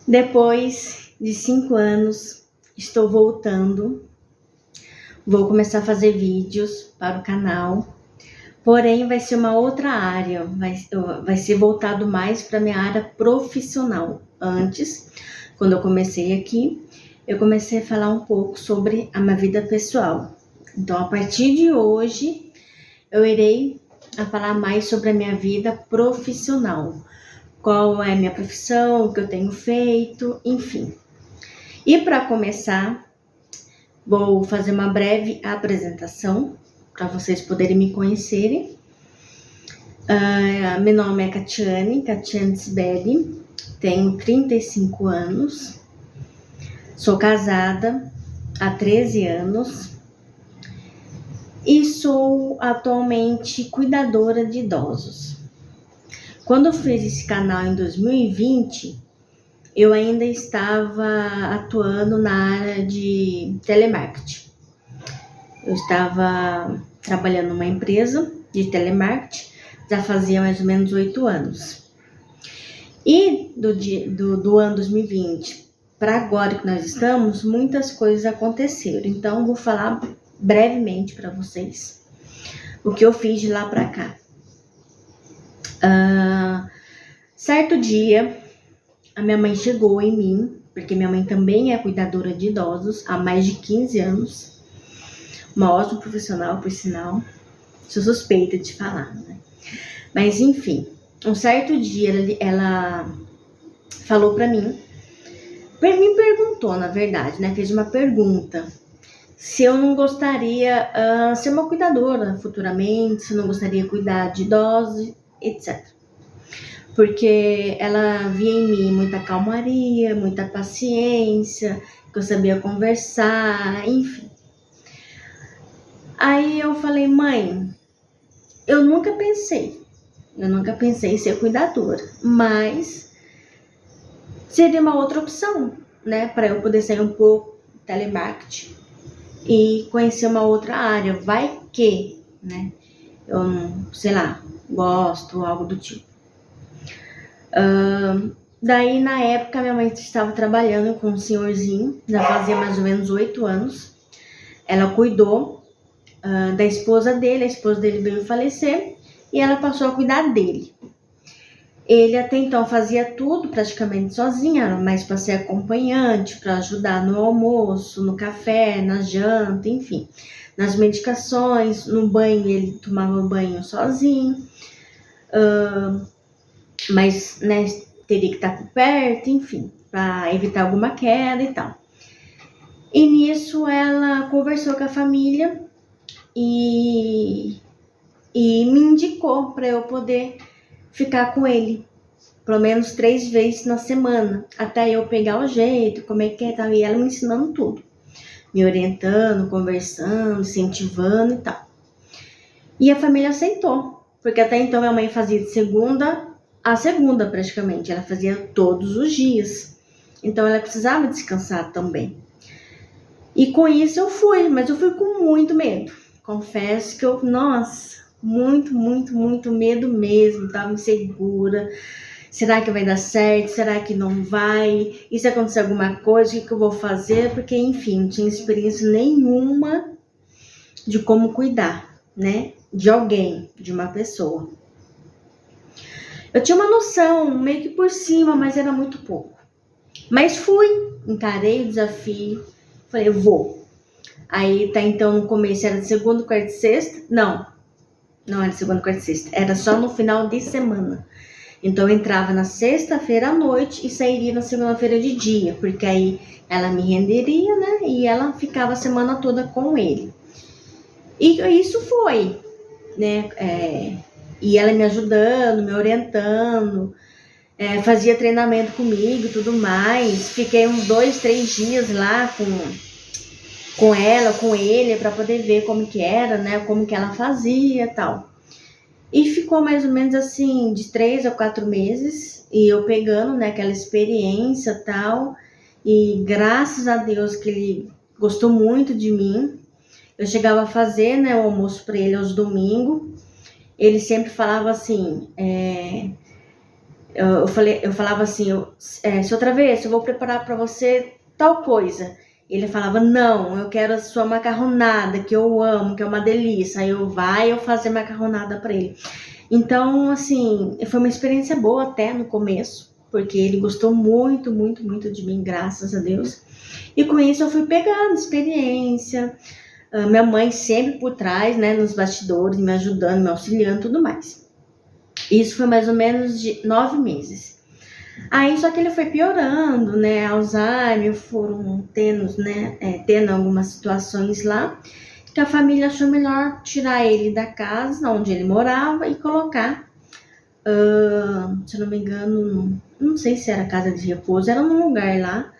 Depois de 5 anos, estou voltando. Vou começar a fazer vídeos para o canal. Porém, vai ser uma outra área. Vai ser voltado mais para minha área profissional. Antes, quando eu comecei aqui, eu comecei a falar um pouco sobre a minha vida pessoal. Então, a partir de hoje, eu irei falar mais sobre a minha vida profissional. Qual é a minha profissão, o que eu tenho feito, enfim. E para começar, vou fazer uma breve apresentação para vocês poderem me conhecerem. Meu nome é Catiane Sibeli, tenho 35 anos, sou casada há 13 anos e sou atualmente cuidadora de idosos. Quando eu fiz esse canal em 2020, eu ainda estava atuando na área de telemarketing. Eu estava trabalhando numa empresa de telemarketing, já fazia mais ou menos 8 anos. E do ano 2020 para agora que nós estamos, muitas coisas aconteceram. Então, vou falar brevemente para vocês o que eu fiz de lá para cá. Certo dia, a minha mãe chegou em mim, porque minha mãe também é cuidadora de idosos há mais de 15 anos. Uma ótima profissional, por sinal. Sou suspeita de falar, né? Mas, enfim, um certo dia ela falou pra mim, me perguntou, na verdade, né? Fez uma pergunta. Se eu não gostaria de ser uma cuidadora futuramente, se eu não gostaria de cuidar de idosos, etc. Porque ela via em mim muita calmaria, muita paciência, que eu sabia conversar, enfim. Aí eu falei, mãe, eu nunca pensei em ser cuidadora, mas seria uma outra opção, né, para eu poder sair um pouco do telemarketing e conhecer uma outra área, vai que, né, eu não, sei lá, gosto, algo do tipo. Daí, na época, minha mãe estava trabalhando com um senhorzinho, já fazia mais ou menos 8 anos. Ela cuidou da esposa dele, a esposa dele veio falecer e ela passou a cuidar dele. Ele até então fazia tudo praticamente sozinha, mas para ser acompanhante, para ajudar no almoço, no café, na janta, enfim, nas medicações, no banho ele tomava banho sozinho. Mas, né, teria que estar por perto, enfim, para evitar alguma queda e tal. E nisso ela conversou com a família e me indicou para eu poder ficar com ele, pelo menos 3 vezes na semana, até eu pegar o jeito, como é que é, tal. E ela me ensinando tudo, me orientando, conversando, incentivando e tal. E a família aceitou, porque até então minha mãe fazia de segunda a segunda praticamente, ela fazia todos os dias, então ela precisava descansar também. E com isso eu fui, mas eu fui com muito medo, confesso que muito medo mesmo, estava insegura. Será que vai dar certo? Será que não vai? E se acontecer alguma coisa, o que eu vou fazer? Porque, enfim, não tinha experiência nenhuma de como cuidar, né, de alguém, de uma pessoa. Eu tinha uma noção, meio que por cima, mas era muito pouco. Mas fui, encarei o desafio, falei, eu vou. Aí, tá, então, no começo era de segunda, quarta e sexta. Não era de segunda, quarta e sexta. Era só no final de semana. Então, eu entrava na sexta-feira à noite e sairia na segunda-feira de dia. Porque aí ela me renderia, né? E ela ficava a semana toda com ele. E isso foi, né? E ela me ajudando, me orientando, fazia treinamento comigo e tudo mais. Fiquei uns 2, 3 dias lá com ela, com ele, para poder ver como que era, né? Como que ela fazia e tal. E ficou mais ou menos assim, de 3 a 4 meses, e eu pegando, né, aquela experiência e tal. E graças a Deus que ele gostou muito de mim. Eu chegava a fazer, né, o almoço para ele aos domingos. Ele sempre falava assim, eu falava assim, seu Travesso, eu vou preparar para você tal coisa. Ele falava, não, eu quero a sua macarronada, que eu amo, que é uma delícia. Aí eu fazer macarronada para ele. Então, assim, foi uma experiência boa até no começo, porque ele gostou muito, muito, muito de mim, graças a Deus. E com isso eu fui pegando experiência, minha mãe sempre por trás, né, nos bastidores, me ajudando, me auxiliando, tudo mais. Isso foi mais ou menos de 9 meses. Aí só que ele foi piorando, né, Alzheimer, foram tendo algumas situações lá, que a família achou melhor tirar ele da casa onde ele morava e colocar, se eu não me engano, não sei se era casa de repouso, era num lugar lá,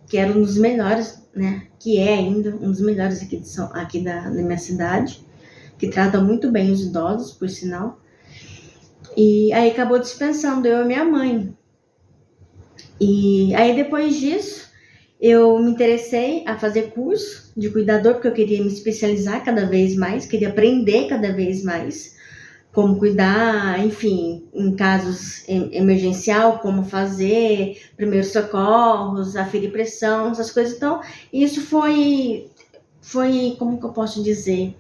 que era um dos melhores, né, que é ainda um dos melhores aqui da minha cidade, que trata muito bem os idosos, por sinal. E aí acabou dispensando eu e minha mãe. E aí depois disso, eu me interessei a fazer curso de cuidador, porque eu queria me especializar cada vez mais, queria aprender cada vez mais como cuidar, enfim, em casos emergencial, como fazer primeiros socorros, aferir pressão, essas coisas. Então, isso foi, como que eu posso dizer?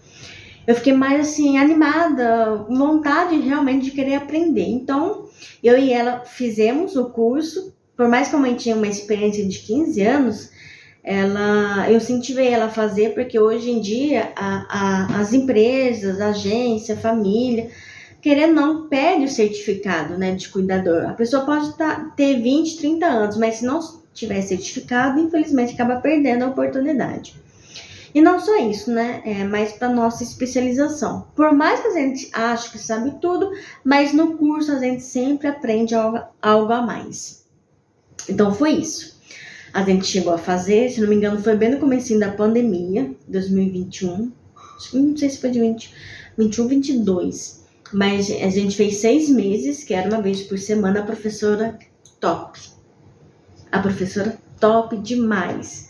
Eu fiquei mais assim, animada, vontade realmente de querer aprender. Então, eu e ela fizemos o curso, por mais que a mãe tinha uma experiência de 15 anos, eu incentivei ela a fazer, porque hoje em dia as empresas, a agência, a família, querendo ou não, pede o certificado, né, de cuidador. A pessoa pode ter 20, 30 anos, mas se não tiver certificado, infelizmente acaba perdendo a oportunidade. E não só isso, né, mas para nossa especialização. Por mais que a gente ache que sabe tudo, mas no curso a gente sempre aprende algo a mais. Então foi isso. A gente chegou a fazer, se não me engano, foi bem no comecinho da pandemia, 2021. Não sei se foi de 21, 22. Mas a gente fez 6 meses, que era uma vez por semana, a professora top. A professora top demais.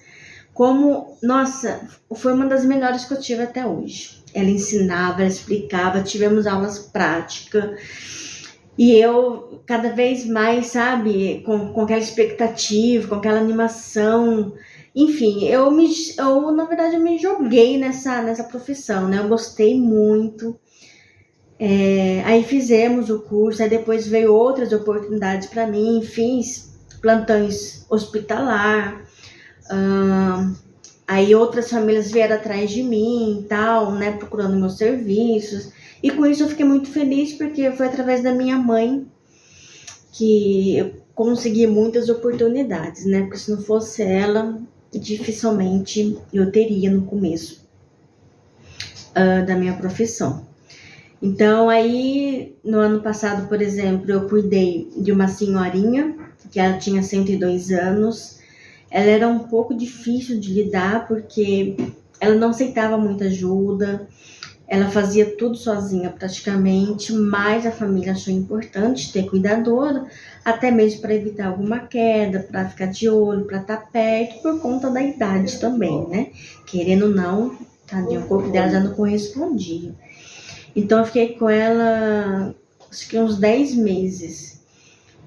Nossa, foi uma das melhores que eu tive até hoje. Ela ensinava, ela explicava, tivemos aulas práticas. E eu, cada vez mais, sabe, com aquela expectativa, com aquela animação. Enfim, na verdade, eu me joguei nessa profissão, né? Eu gostei muito. Aí fizemos o curso, aí depois veio outras oportunidades para mim, fiz plantões hospitalar, aí outras famílias vieram atrás de mim e tal, né, procurando meus serviços, e com isso eu fiquei muito feliz, porque foi através da minha mãe que eu consegui muitas oportunidades, né, porque se não fosse ela, dificilmente eu teria no começo da minha profissão. Então, aí, no ano passado, por exemplo, eu cuidei de uma senhorinha, que ela tinha 102 anos. Ela era um pouco difícil de lidar, porque ela não aceitava muita ajuda, ela fazia tudo sozinha praticamente, mas a família achou importante ter cuidadora, até mesmo para evitar alguma queda, para ficar de olho, para estar perto, por conta da idade também, né? Querendo ou não, tadinho, o corpo dela já não correspondia. Então eu fiquei com ela, acho que uns 10 meses.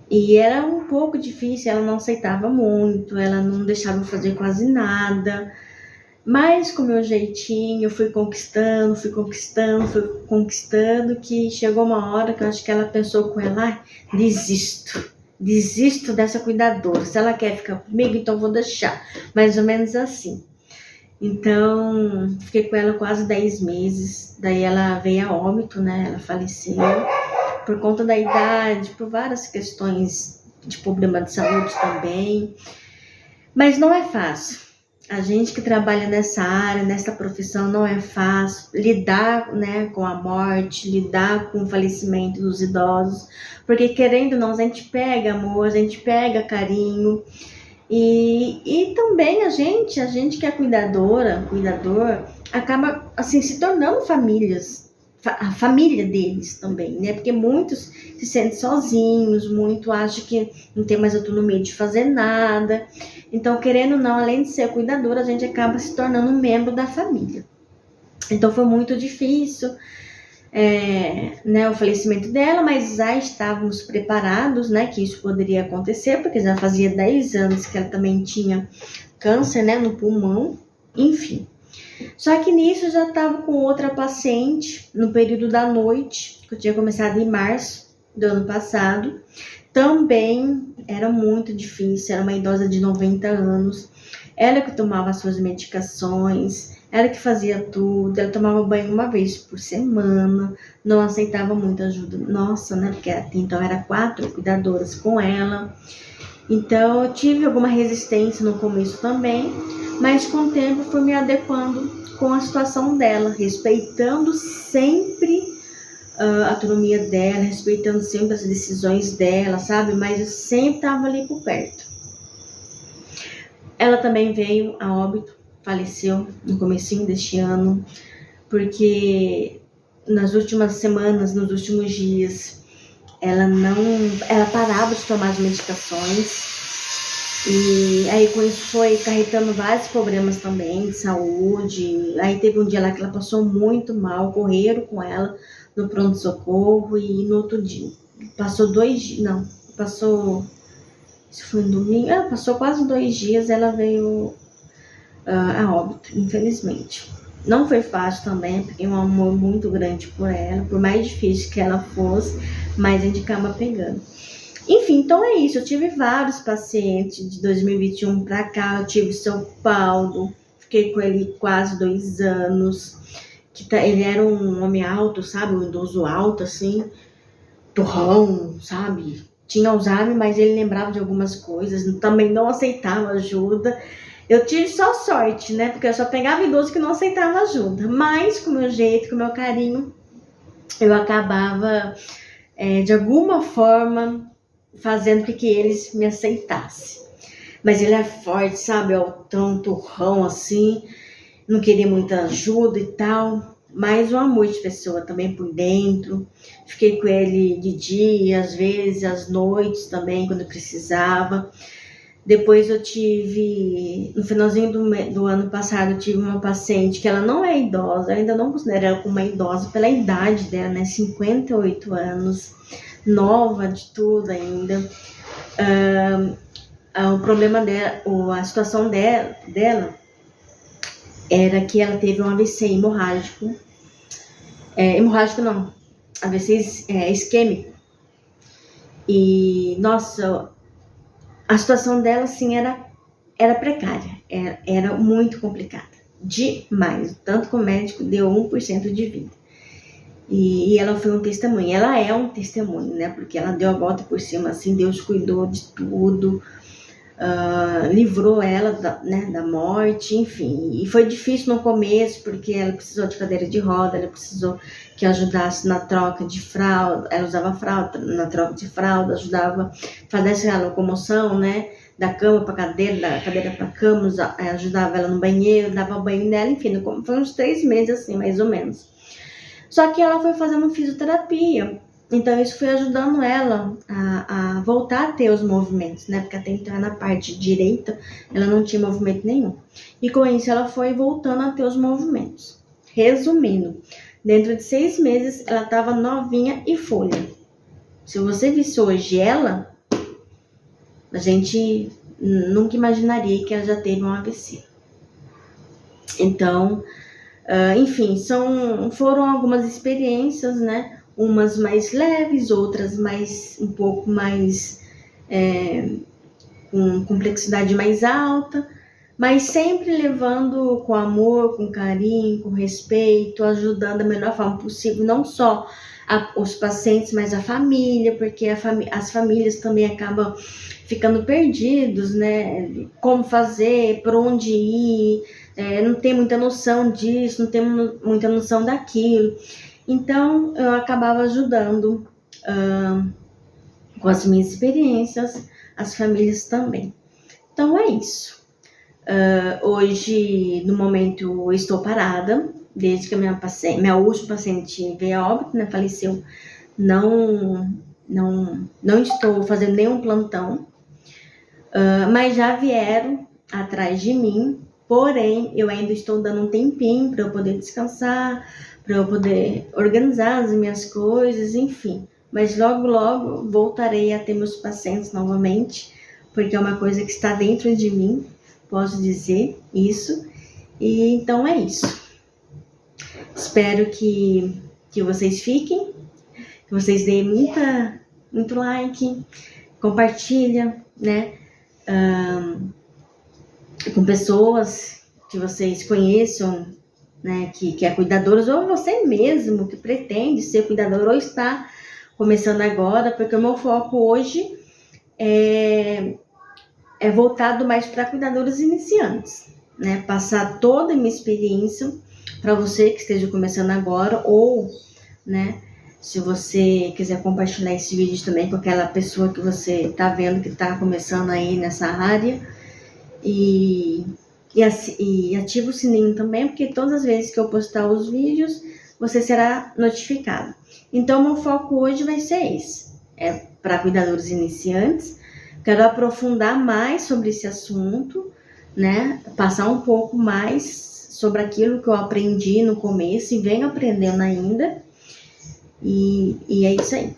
E era um pouco difícil, ela não aceitava muito, ela não deixava eu fazer quase nada. Mas com o meu jeitinho, eu fui conquistando, que chegou uma hora que eu acho que ela pensou com ela, desisto dessa cuidadora. Se ela quer ficar comigo, então vou deixar. Mais ou menos assim. Então, fiquei com ela quase 10 meses, daí ela veio a óbito, né, ela faleceu, por conta da idade, por várias questões de problema de saúde também, mas não é fácil. A gente que trabalha nessa área, nessa profissão, não é fácil lidar, né, com a morte, lidar com o falecimento dos idosos, porque querendo ou não, a gente pega amor, a gente pega carinho. E também a gente que é cuidador, acaba assim se tornando a família deles também, né? Porque muitos se sentem sozinhos, muitos acham que não tem mais autonomia de fazer nada. Então, querendo ou não, além de ser cuidador, a gente acaba se tornando um membro da família. Então, foi muito difícil. né, o falecimento dela, mas já estávamos preparados, né, que isso poderia acontecer, porque já fazia 10 anos que ela também tinha câncer, né, no pulmão, enfim. Só que nisso eu já estava com outra paciente, no período da noite, que eu tinha começado em março do ano passado. Também era muito difícil, era uma idosa de 90 anos, ela que tomava as suas medicações, ela que fazia tudo, ela tomava banho uma vez por semana, não aceitava muita ajuda nossa, né, porque até então era 4 cuidadoras com ela. Então eu tive alguma resistência no começo também, mas com o tempo fui me adequando com a situação dela, respeitando sempre a autonomia dela, respeitando sempre as decisões dela, sabe? Mas eu sempre estava ali por perto. Ela também veio a óbito, faleceu no comecinho deste ano, porque nas últimas semanas, nos últimos dias, ela parava de tomar as medicações. E aí com isso foi acarretando vários problemas também de saúde. Aí teve um dia lá que ela passou muito mal, correram com ela no pronto-socorro e no outro dia. Passou 2 dias, não, passou, isso foi um domingo, passou quase 2 dias, ela veio a óbito, infelizmente. Não foi fácil também, porque um amor muito grande por ela, por mais difícil que ela fosse, mas a gente acaba pegando. Enfim, então é isso, eu tive vários pacientes de 2021 pra cá, eu tive São Paulo, fiquei com ele quase 2 anos, ele era um homem alto, sabe, um idoso alto, assim, turrão, sabe, tinha Alzheimer, mas ele lembrava de algumas coisas, também não aceitava ajuda. Eu tive só sorte, né, porque eu só pegava idoso que não aceitava ajuda, mas com o meu jeito, com o meu carinho, eu acabava, de alguma forma, fazendo com que eles me aceitassem. Mas ele é forte, sabe, altão, turrão, assim, não queria muita ajuda e tal, mas um amor de pessoa também por dentro. Fiquei com ele de dia, às vezes, às noites também, quando precisava. Depois eu tive, no finalzinho do ano passado, eu tive uma paciente que ela não é idosa, eu ainda não considero ela como uma idosa pela idade dela, né, 58 anos, nova de tudo ainda. O problema dela, a situação dela era que ela teve um AVC hemorrágico, AVC isquêmico. E, nossa, a situação dela, assim, era precária, era muito complicada, demais. Tanto que o médico deu 1% de vida. E ela foi um testemunho, ela é um testemunho, né? Porque ela deu a volta por cima, assim, Deus cuidou de tudo, livrou ela da morte, enfim. E foi difícil no começo, porque ela precisou de cadeira de roda, ela precisou que ajudasse na troca de fralda, ela usava fralda, na troca de fralda, ajudava a fazer a locomoção, né? Da cama para cadeira, da cadeira para cama, ajudava ela no banheiro, dava banho nela, enfim, foi uns 3 meses assim, mais ou menos. Só que ela foi fazendo fisioterapia, então isso foi ajudando ela a voltar a ter os movimentos, né? Porque até então na parte direita ela não tinha movimento nenhum. E com isso ela foi voltando a ter os movimentos. Resumindo, dentro de 6 meses ela estava novinha e folha. Se você visse hoje ela, a gente nunca imaginaria que ela já teve um AVC. Então, enfim, foram algumas experiências, né? Umas mais leves, outras um pouco mais, com complexidade mais alta, mas sempre levando com amor, com carinho, com respeito, ajudando da melhor forma possível, não só os pacientes, mas a família, porque as famílias também acabam ficando perdidos, né? Como fazer, por onde ir, não tem muita noção disso, não tem muita noção daquilo. Então, eu acabava ajudando com as minhas experiências, as famílias também. Então, é isso. Hoje, no momento, eu estou parada, desde que a minha última paciente veio a óbito, né, faleceu. Não estou fazendo nenhum plantão, mas já vieram atrás de mim, porém, eu ainda estou dando um tempinho para eu poder descansar, para eu poder organizar as minhas coisas, enfim. Mas logo, logo voltarei a ter meus pacientes novamente, porque é uma coisa que está dentro de mim, posso dizer isso. E então é isso. Espero que vocês fiquem, que vocês deem muito like, compartilha, né? Com pessoas que vocês conheçam, né? Que é cuidadoras, ou você mesmo que pretende ser cuidador ou está começando agora, porque o meu foco hoje é voltado mais para cuidadores iniciantes, né? Passar toda a minha experiência para você que esteja começando agora, ou, né, se você quiser compartilhar esse vídeo também com aquela pessoa que você está vendo que está começando aí nessa área, e ativa o sininho também, porque todas as vezes que eu postar os vídeos, você será notificado. Então, meu foco hoje vai ser esse, é para cuidadores iniciantes. Quero aprofundar mais sobre esse assunto, né? Passar um pouco mais sobre aquilo que eu aprendi no começo e venho aprendendo ainda. E é isso aí.